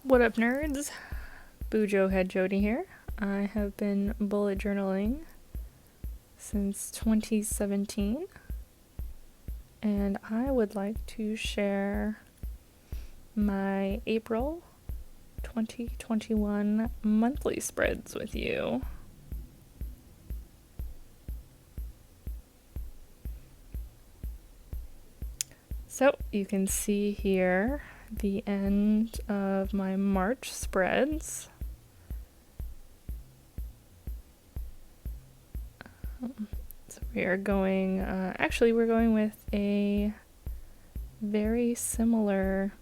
What up, nerds? Bujo Head Jody here. I have been bullet journaling since 2017, and I would like to share my April 2021 monthly spreads with you. So you can see here the end of my March spreads. So we are going, we're going with a very similar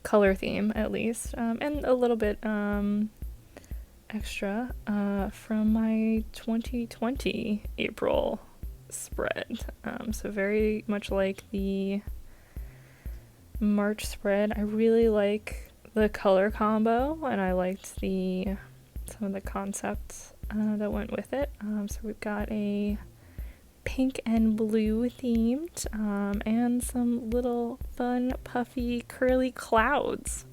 color theme, at least, and a little bit extra from my 2020 April spread. So very much like the March spread, I really like the color combo, and I liked some of the concepts that went with it. So we've got a pink and blue themed, and some little fun, puffy, curly clouds,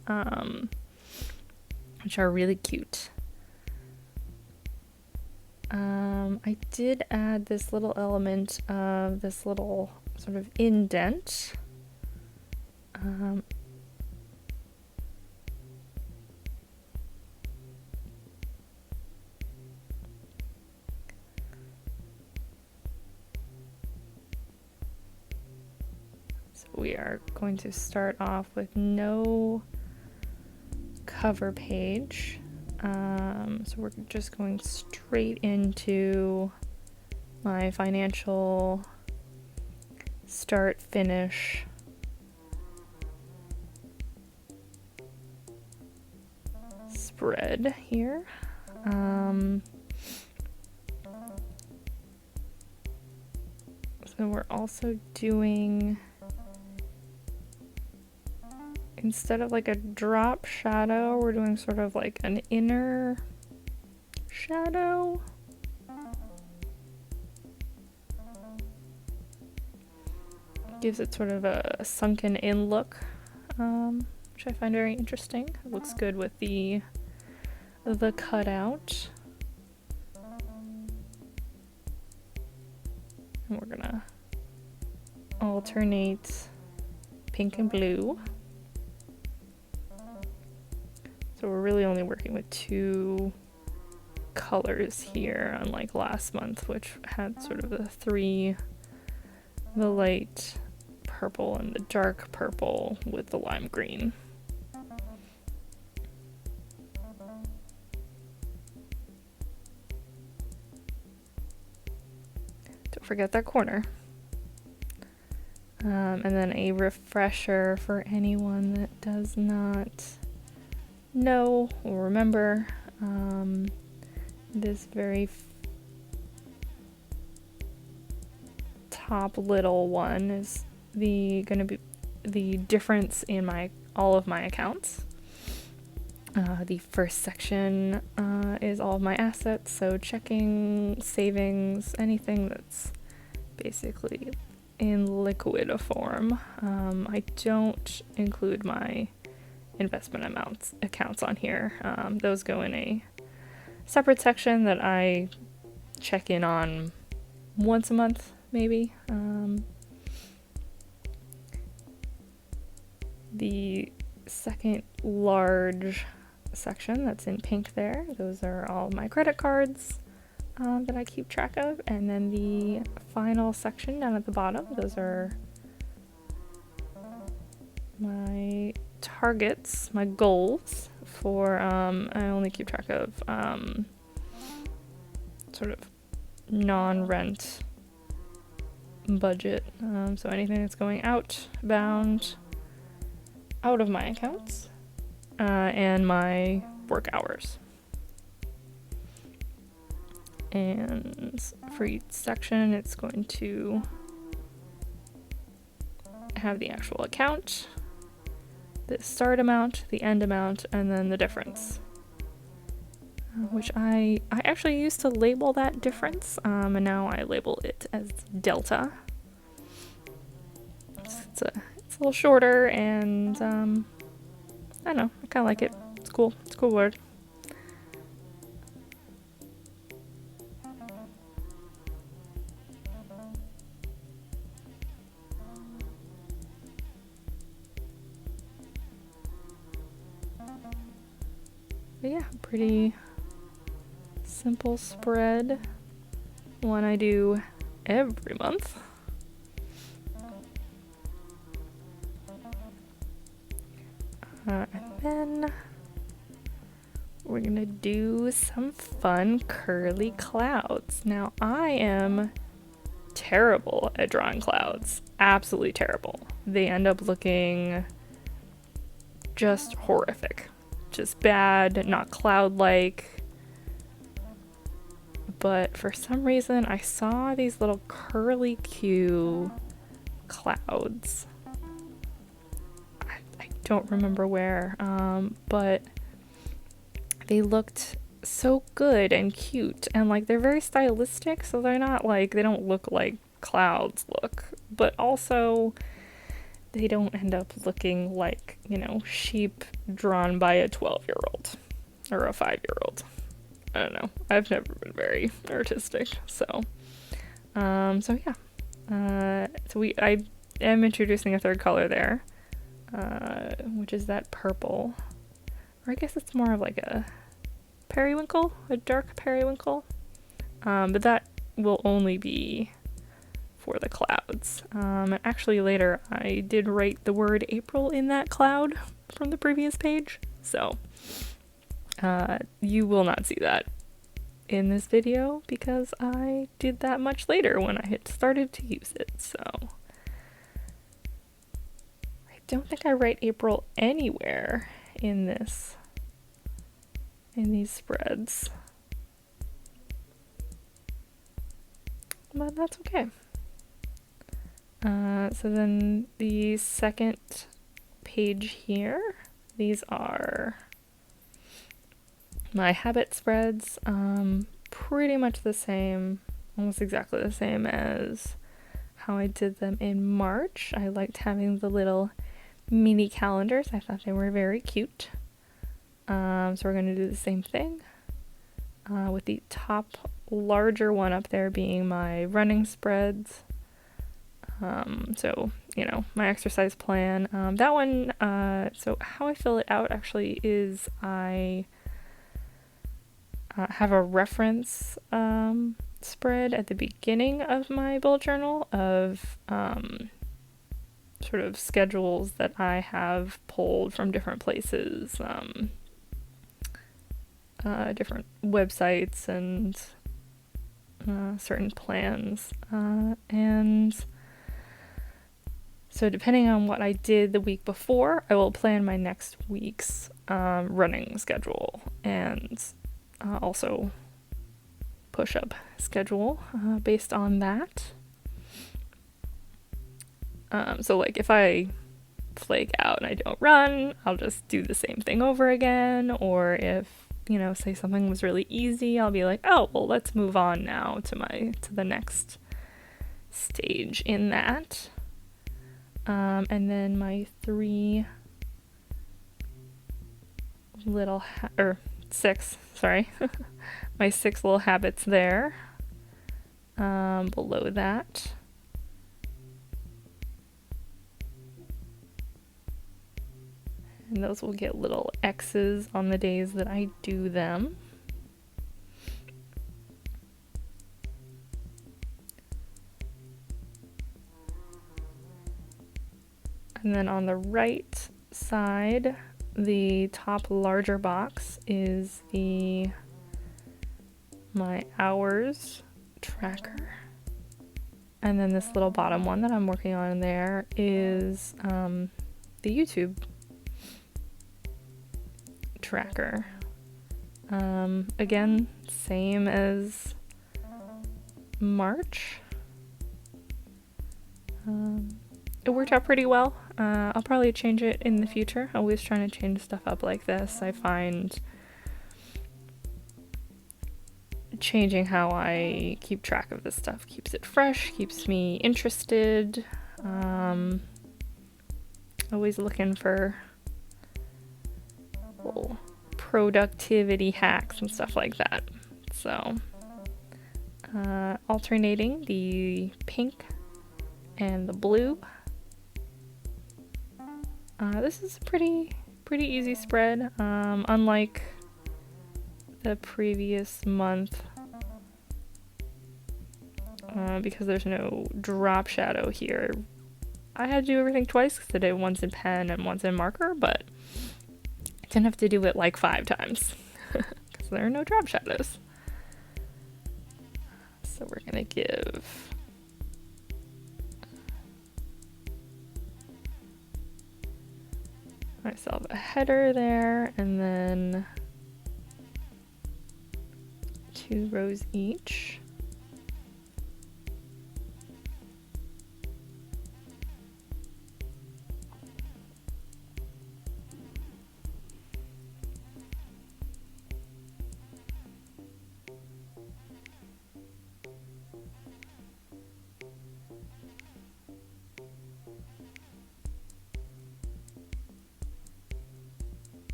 which are really cute. I did add this little element of this little sort of indent. So we are going to start off with no cover page. So we're just going straight into my financial start finish spread here. So we're also doing, instead of like a drop shadow, we're doing sort of like an inner shadow. Gives it sort of a sunken in look, which I find very interesting. It looks good with the cutout. And we're gonna alternate pink and blue. So we're really only working with two colors here, unlike last month, which had sort of the light purple and the dark purple with the lime green. Don't forget that corner. And then a refresher for anyone that does not know or remember, this very top little one is gonna be the difference in all of my accounts. The first section is all of my assets, so checking, savings, anything that's basically in liquid form. I don't include my investment accounts on here. Those go in a separate section that I check in on once a month, maybe. The second large section that's in pink there, those are all my credit cards that I keep track of. And then the final section down at the bottom, those are my targets, my goals for, I only keep track of sort of non-rent budget, so anything that's going outbound out of my accounts, and my work hours. And for each section, it's going to have the actual account, the start amount, the end amount, and then the difference, which I actually used to label that difference, and now I label it as delta. It's a little shorter, and I don't know, I kind of like it. It's cool. It's a cool word. But yeah, pretty simple spread. One I do every month. And then we're gonna do some fun curly clouds. Now I am terrible at drawing clouds. Absolutely terrible. They end up looking just horrific. Just bad, not cloud-like. But for some reason I saw these little curly Q clouds. I don't remember where, but they looked so good and cute, and like they're very stylistic, so they're not like, they don't look like clouds look, but also they don't end up looking like, you know, sheep drawn by a 12-year-old or a 5-year-old. I don't know. I've never been very artistic, so yeah. I am introducing a third color there, which is that purple, or I guess it's more of like a periwinkle, a dark periwinkle, but that will only be for the clouds. And actually later I did write the word April in that cloud from the previous page, so you will not see that in this video because I did that much later when I had started to use it. So I don't think I write April anywhere in these spreads, but that's okay. So then the second page here, these are my habit spreads, pretty much the same, almost exactly the same as how I did them in March. I liked having the little mini calendars. I thought they were very cute. So we're going to do the same thing, with the top larger one up there being my running spreads. So, you know, my exercise plan. That one, so how I fill it out actually is I have a reference spread at the beginning of my bullet journal of sort of schedules that I have pulled from different places, different websites and certain plans, and so depending on what I did the week before, I will plan my next week's running schedule and also push-up schedule based on that. So like if I flake out and I don't run, I'll just do the same thing over again. Or if, you know, say something was really easy, I'll be like, oh, well, let's move on now to the next stage in that. And then my my 6 little habits there, below that. And those will get little X's on the days that I do them. And then on the right side, the top larger box is my hours tracker. And then this little bottom one that I'm working on there is the YouTube tracker. Again, same as March. It worked out pretty well. I'll probably change it in the future. Always trying to change stuff up like this. I find changing how I keep track of this stuff keeps it fresh, keeps me interested. Always looking for productivity hacks and stuff like that. So alternating the pink and the blue. This is a pretty easy spread, unlike the previous month, because there's no drop shadow here. I had to do everything twice because I did once in pen and once in marker, but I didn't have to do it like 5 times because there are no drop shadows. So we're gonna give myself a header there, and then 2 rows each.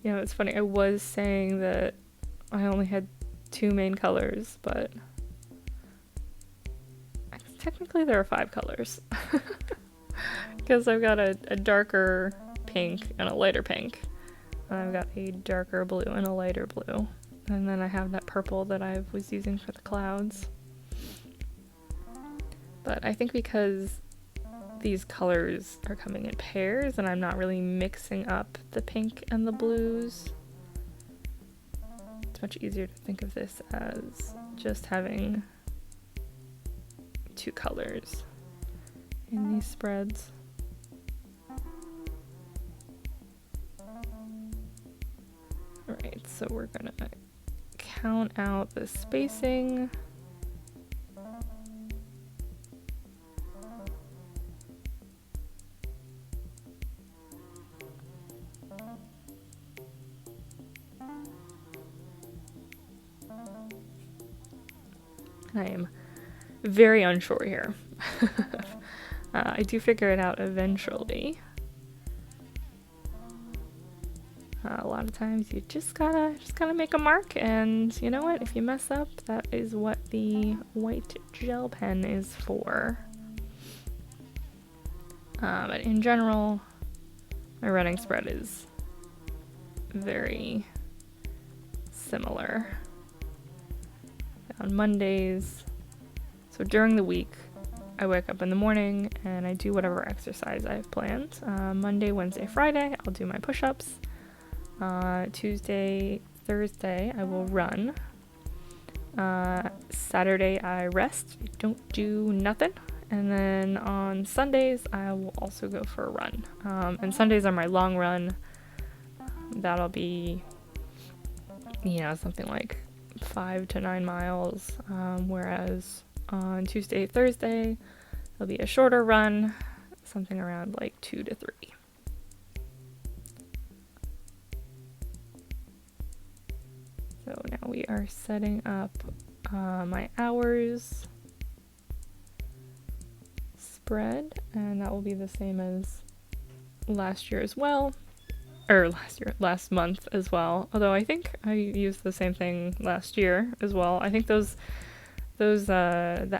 You know, it's funny, I was saying that I only had 2 main colors, but technically there are 5 colors. Because I've got a darker pink and a lighter pink. And I've got a darker blue and a lighter blue. And then I have that purple that I was using for the clouds. But I think because these colors are coming in pairs and I'm not really mixing up the pink and the blues, it's much easier to think of this as just having 2 colors in these spreads. Alright, so we're gonna count out the spacing. I am very unsure here. I do figure it out eventually. A lot of times you just gotta make a mark, and you know what? If you mess up, that is what the white gel pen is for. But in general, my running spread is very similar. On Mondays, so during the week, I wake up in the morning and I do whatever exercise I've planned. Monday, Wednesday, Friday, I'll do my push-ups. Tuesday, Thursday, I will run. Saturday, I rest, don't do nothing. And then on Sundays, I will also go for a run. And Sundays are my long run. That'll be, you know, something like 5 to 9 miles, whereas on Tuesday, Thursday, it'll be a shorter run, something around like 2 to 3. So now we are setting up my hours spread, and that will be the same as last year as well. Or last month as well. Although I think I used the same thing last year as well. I think the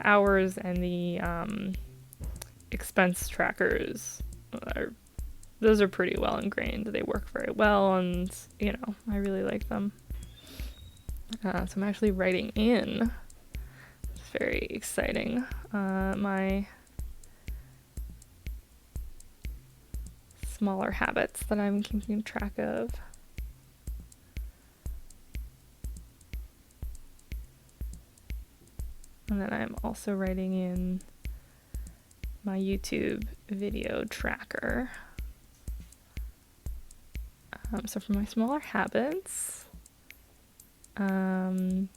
hours and the expense trackers those are pretty well ingrained. They work very well, and you know, I really like them. So I'm actually writing in. It's very exciting. My smaller habits that I'm keeping track of. And then I'm also writing in my YouTube video tracker. So for my smaller habits, I've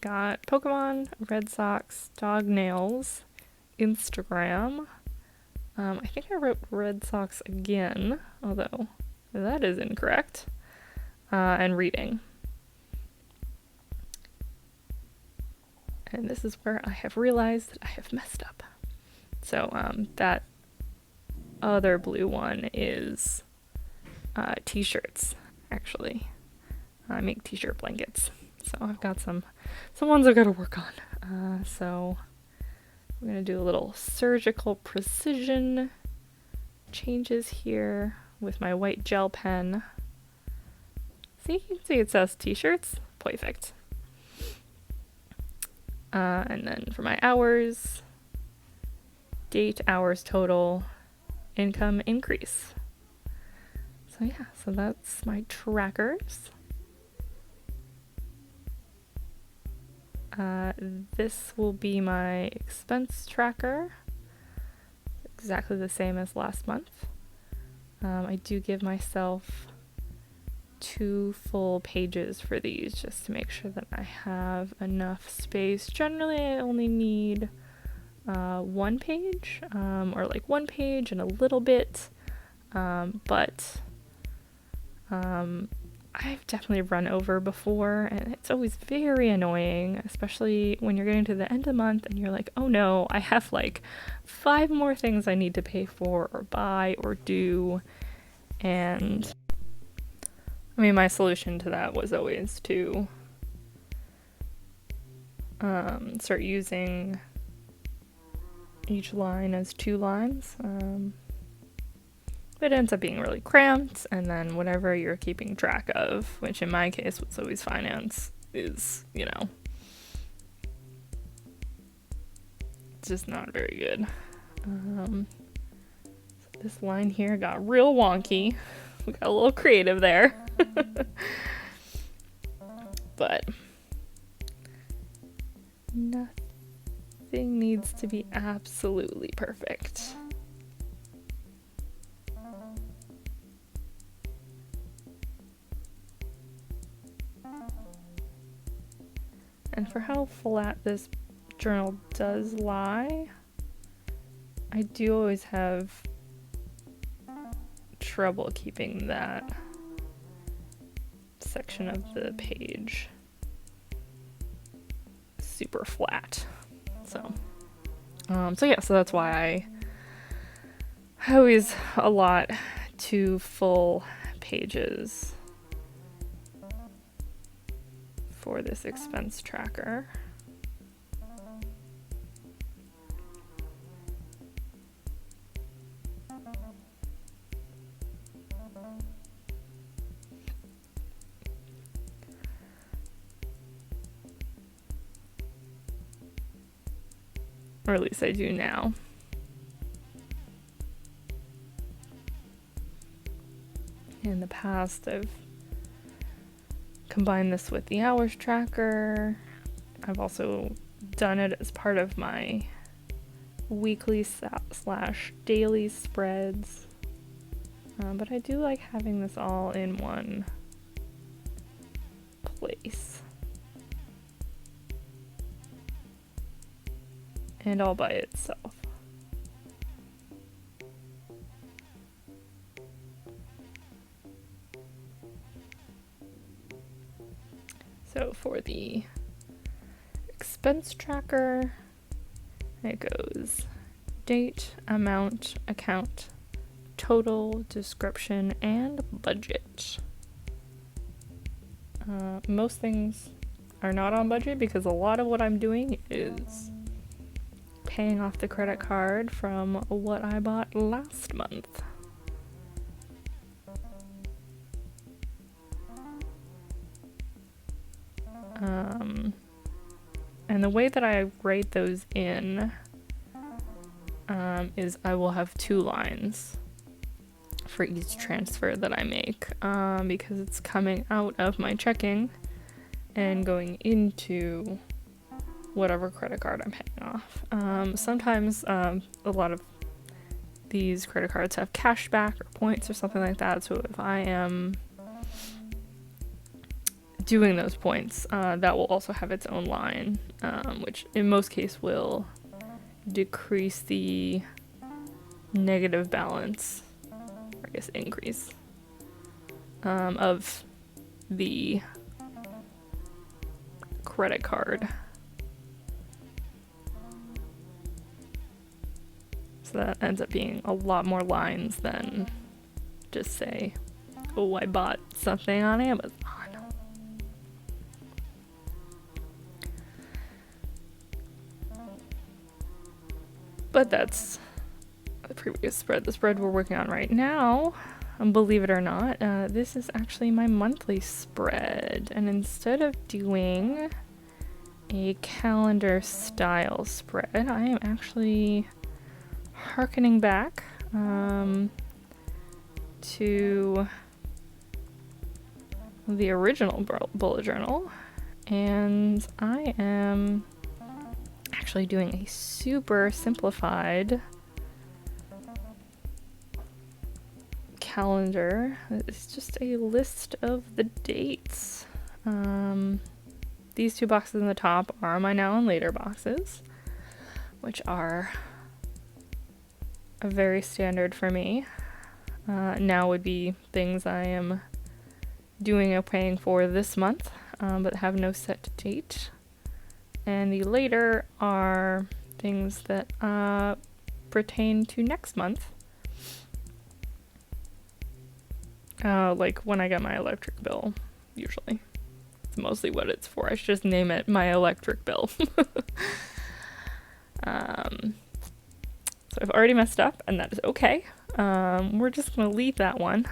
got Pokemon, Red Sox, dog nails, Instagram. I think I wrote Red Sox again, although that is incorrect, and reading. And this is where I have realized that I have messed up. So that other blue one is t-shirts, actually. I make t-shirt blankets. So I've got some ones I've got to work on. So we're going to do a little surgical precision changes here with my white gel pen. See, you can see it says t-shirts. Perfect. And then for my hours, date, hours total, income increase. So yeah, so that's my trackers. This will be my expense tracker, exactly the same as last month. I do give myself 2 full pages for these just to make sure that I have enough space. Generally, I only need 1 page, or like 1 page and a little bit, but I've definitely run over before, and it's always very annoying, especially when you're getting to the end of the month and you're like, oh no, I have like 5 more things I need to pay for or buy or do. And I mean, my solution to that was always to start using each line as 2 lines. It ends up being really cramped, and then whatever you're keeping track of, which in my case was always finance, is, just not very good. So this line here got real wonky. We got a little creative there. But nothing needs to be absolutely perfect. And for how flat this journal does lie, I do always have trouble keeping that section of the page super flat. So that's why I always allot 2 full pages for this expense tracker. Or at least I do now. In the past, I've combined this with the hours tracker. I've also done it as part of my weekly / daily spreads. But I do like having this all in one place. And all by itself. So for the expense tracker, it goes date, amount, account, total, description, and budget. Most things are not on budget because a lot of what I'm doing is paying off the credit card from what I bought last month. And the way that I write those in is I will have 2 lines for each transfer that I make, because it's coming out of my checking and going into whatever credit card I'm paying off. Sometimes a lot of these credit cards have cash back or points or something like that, so if I am doing those points, that will also have its own line, which in most cases will decrease the negative balance, or I guess increase, of the credit card. So that ends up being a lot more lines than just, say, Oh, I bought something on Amazon. But that's the previous spread. The spread we're working on right now, believe it or not, this is actually my monthly spread. And instead of doing a calendar style spread, I am actually hearkening back to the original bullet journal, and I am actually doing a super simplified calendar. It's just a list of the dates. These 2 boxes in the top are my now and later boxes, which are very standard for me. Now would be things I am doing or paying for this month, but have no set date. And the later are things that pertain to next month. Like when I get my electric bill, usually. It's mostly what it's for. I should just name it my electric bill. So I've already messed up, and that is okay. We're just going to leave that one.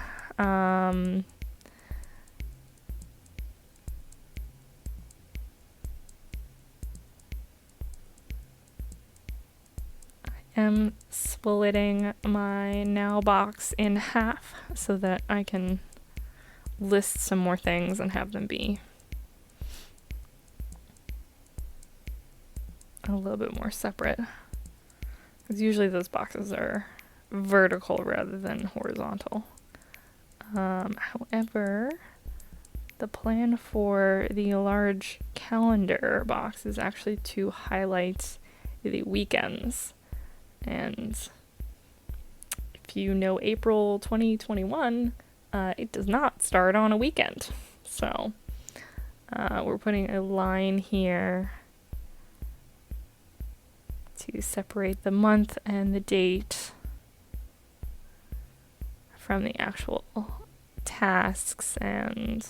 Am splitting my now box in half so that I can list some more things and have them be a little bit more separate. Because usually those boxes are vertical rather than horizontal. However, the plan for the large calendar box is actually to highlight the weekends. And if you know April 2021, it does not start on a weekend. So we're putting a line here to separate the month and the date from the actual tasks and,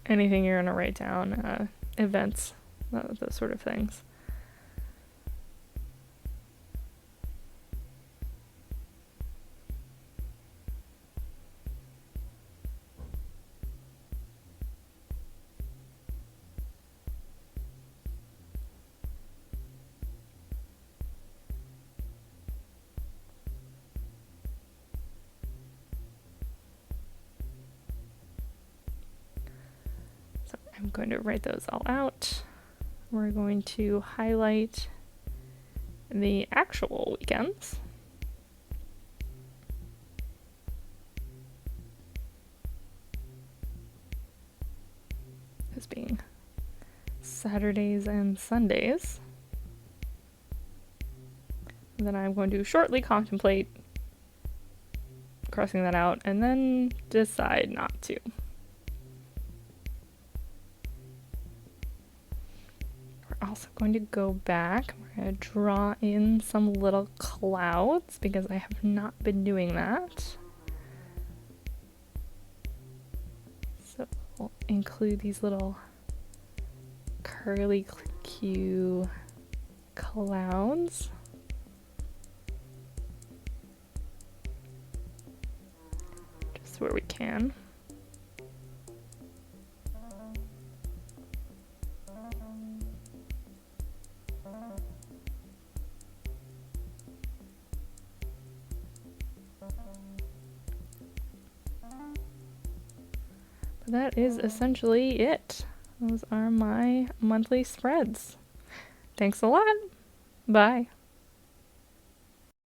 anything you're going to write down, events, those sort of things. I'm going to write those all out. We're going to highlight the actual weekends. As being Saturdays and Sundays. And then I'm going to shortly contemplate crossing that out and then decide not to. Also going to go back. We're going to draw in some little clouds because I have not been doing that. So we'll include these little curly Q clouds. Just where we can. That is essentially it. Those are my monthly spreads. Thanks a lot. Bye.